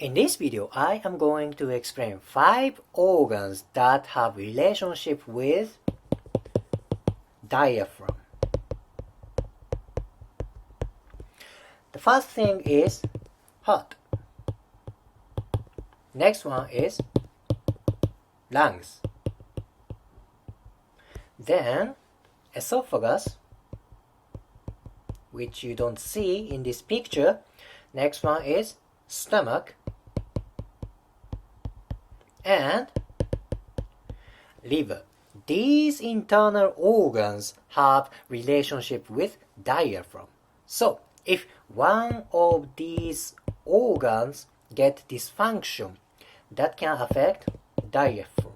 In this video, I am going to explain 5 organs that have relationship with diaphragm. The first thing is heart. Next one is lungs. Then esophagus, which you don't see in this picture. Next one is stomach and liver. These internal organs have relationship with diaphragm. So, if one of these organs get dysfunction, that can affect diaphragm.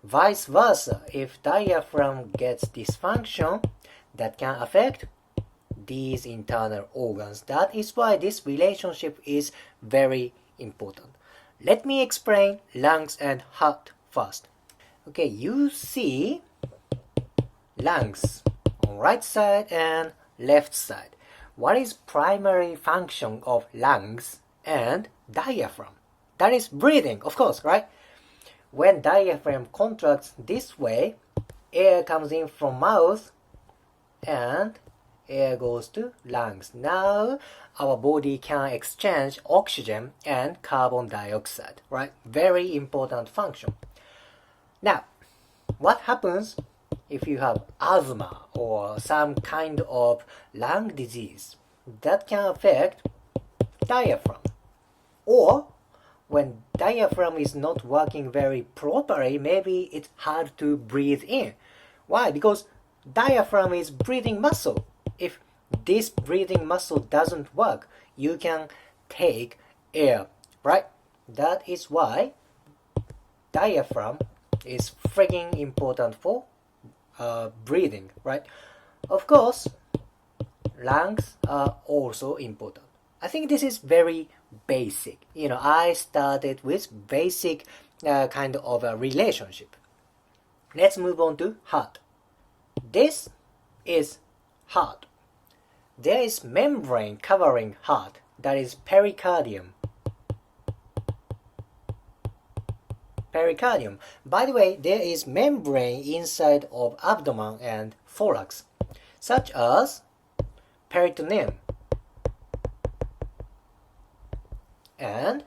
Vice versa, if diaphragm gets dysfunction, that can affect these internal organs. That is why this relationship is very important. Let me explain lungs and heart first. Okay, you see lungs on right side and left side. What is primary function of lungs and diaphragm? That is breathing, of course, right? When diaphragm contracts this way, air comes in from mouth and air goes to lungs. Now our body can exchange oxygen and carbon dioxide, right? Very important function. Now, what happens if you have asthma or some kind of lung disease? That can affect diaphragm. Or when diaphragm is not working very properly, maybe it's hard to breathe in. Why? Because diaphragm is breathing muscle. If this breathing muscle doesn't work, you can take air, right? That is why diaphragm is freaking important for breathing, right? Of course, lungs are also important. I think this is very basic. I started with basic kind of a relationship. Let's move on to heart. This is heart. There is membrane covering heart, that is pericardium. Pericardium. By the way, there is membrane inside of abdomen and thorax, such as peritoneum and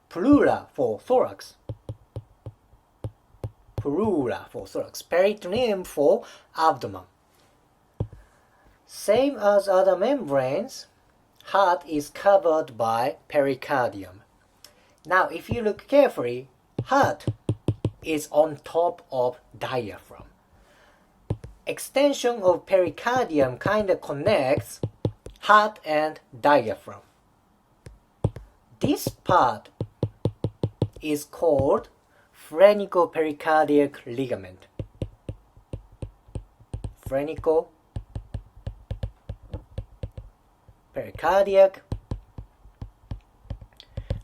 pleura for thorax. Pleura for thorax, peritoneum for abdomen. Same as other membranes, heart is covered by pericardium. Now, if you look carefully, heart is on top of diaphragm. Extension of pericardium kind of connects heart and diaphragm. This part is called phrenico-pericardiac ligament. Phrenico-pericardiac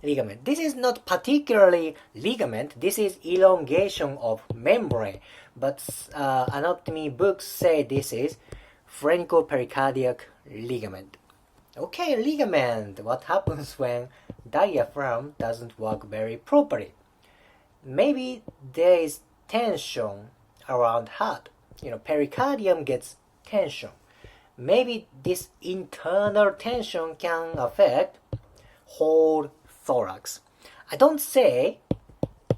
ligament. This is not particularly ligament, this is elongation of membrane, but anatomy books say this is phrenico-pericardiac ligament. Okay, ligament. What happens when diaphragm doesn't work very properly? Maybe there is tension around heart. Pericardium gets tension. Maybe this internal tension can affect whole thorax. I don't say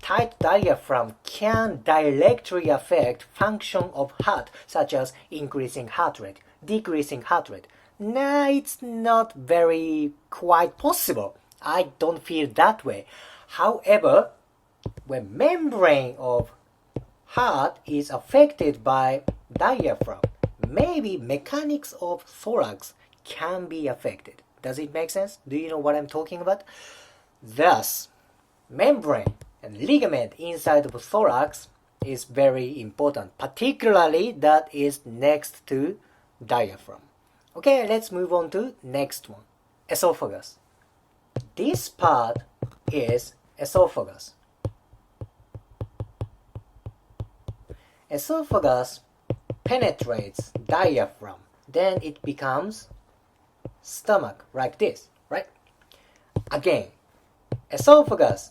tight diaphragm can directly affect function of heart, such as increasing heart rate, decreasing heart rate. Nah, it's not very quite possible. I don't feel that way. However, when membrane of heart is affected by diaphragm, maybe mechanics of thorax can be affected. Does it make sense? Do you know what I'm talking about? Thus, membrane and ligament inside of thorax is very important, particularly that is next to diaphragm. Okay, let's move on to next one. Esophagus. This part is esophagus. Esophagus penetrates diaphragm, then it becomes stomach like this, right? Again, Esophagus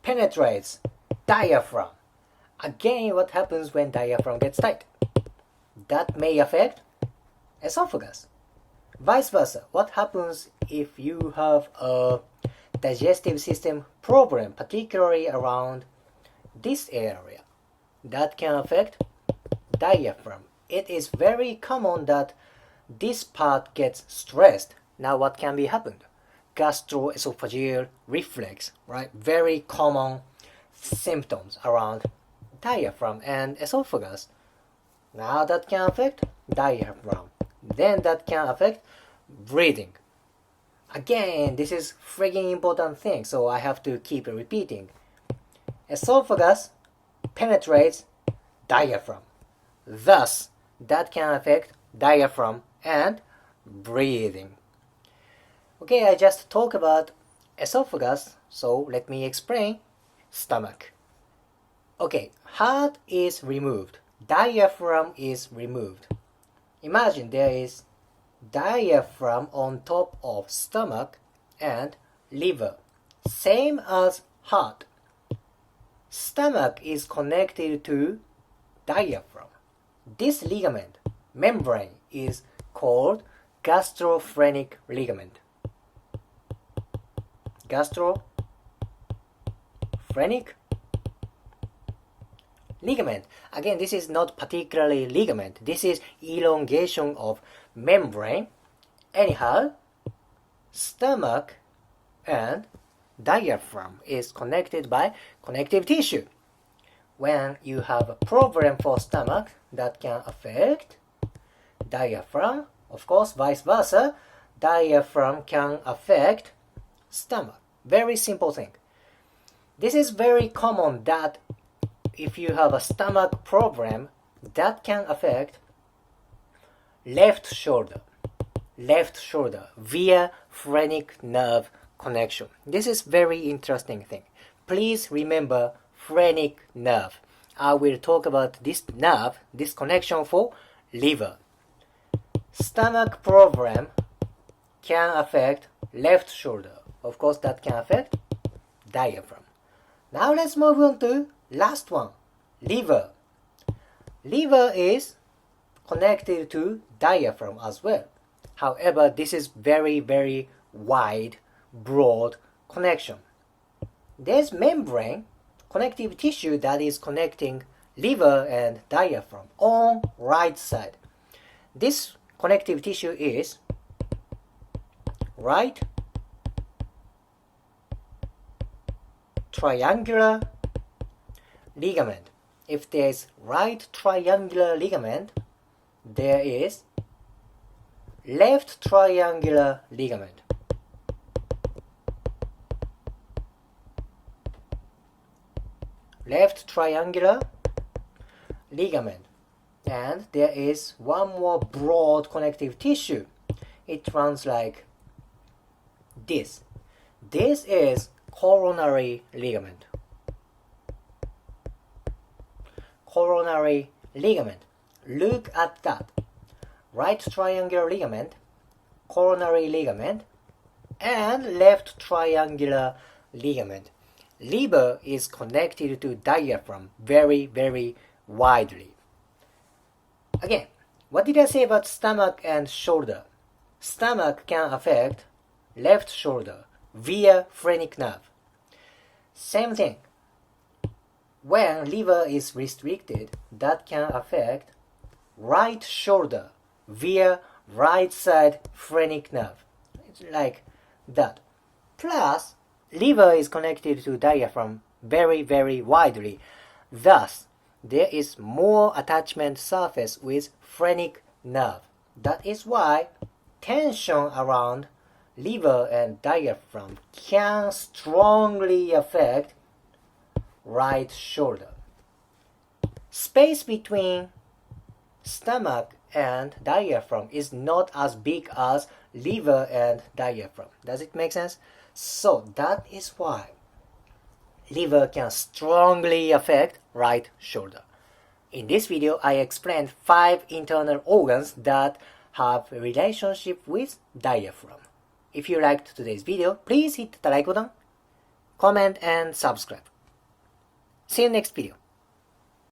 penetrates diaphragm. Again, what happens when diaphragm gets tight? That may affect esophagus. Vice versa, what happens if you have a digestive system problem, particularly around this area? That can affect diaphragm. It is very common that this part gets stressed. Now what can be happened? Gastroesophageal reflex, right? Very common symptoms around diaphragm and esophagus. Now that can affect diaphragm. Then that can affect breathing. Again, this is freaking important thing, so I have to keep repeating. Esophagus penetrates diaphragm. Thus, that can affect diaphragm and breathing. Okay, I just talked about esophagus, so let me explain stomach. Okay, heart is removed. Diaphragm is removed. Imagine there is diaphragm on top of stomach and liver. Same as heart. Stomach is connected to diaphragm. This ligament, membrane, is called gastrophrenic ligament. Gastrophrenic ligament. Again, this is not particularly ligament. This is elongation of membrane. Anyhow, stomach and diaphragm is connected by connective tissue. When you have a problem for stomach, that can affect diaphragm. Of course, vice versa, diaphragm can affect stomach. Very simple thing. This is very common that if you have a stomach problem, that can affect left shoulder via phrenic nerve connection. This is very interesting thing. Please remember phrenic nerve. I will talk about this nerve, this connection for liver. Stomach problem can affect left shoulder. Of course, that can affect diaphragm. Now let's move on to last one, liver. Liver is connected to diaphragm as well. However, this is very, very wide, broad connection. There's membrane, connective tissue that is connecting liver and diaphragm on right side. This connective tissue is right triangular ligament. If there is right triangular ligament, there is left triangular ligament. Left triangular ligament. And there is one more broad connective tissue. It runs like this. This is coronary ligament. Coronary ligament. Look at that. Right triangular ligament, coronary ligament, and left triangular ligament. Liver is connected to diaphragm very, very widely. Again, what did I say about stomach and shoulder? Stomach can affect left shoulder via phrenic nerve. Same thing. When liver is restricted, that can affect right shoulder via right side phrenic nerve. It's like that. Plus, liver is connected to diaphragm very, very widely. Thus, there is more attachment surface with phrenic nerve. That is why tension around liver and diaphragm can strongly affect right shoulder. Space between stomach and diaphragm is not as big as liver and diaphragm. Does it make sense? So that is why liver can strongly affect right shoulder. In this video, I explained 5 internal organs that have a relationship with diaphragm. If you liked today's video, please hit the like button, comment, and subscribe. See you next video.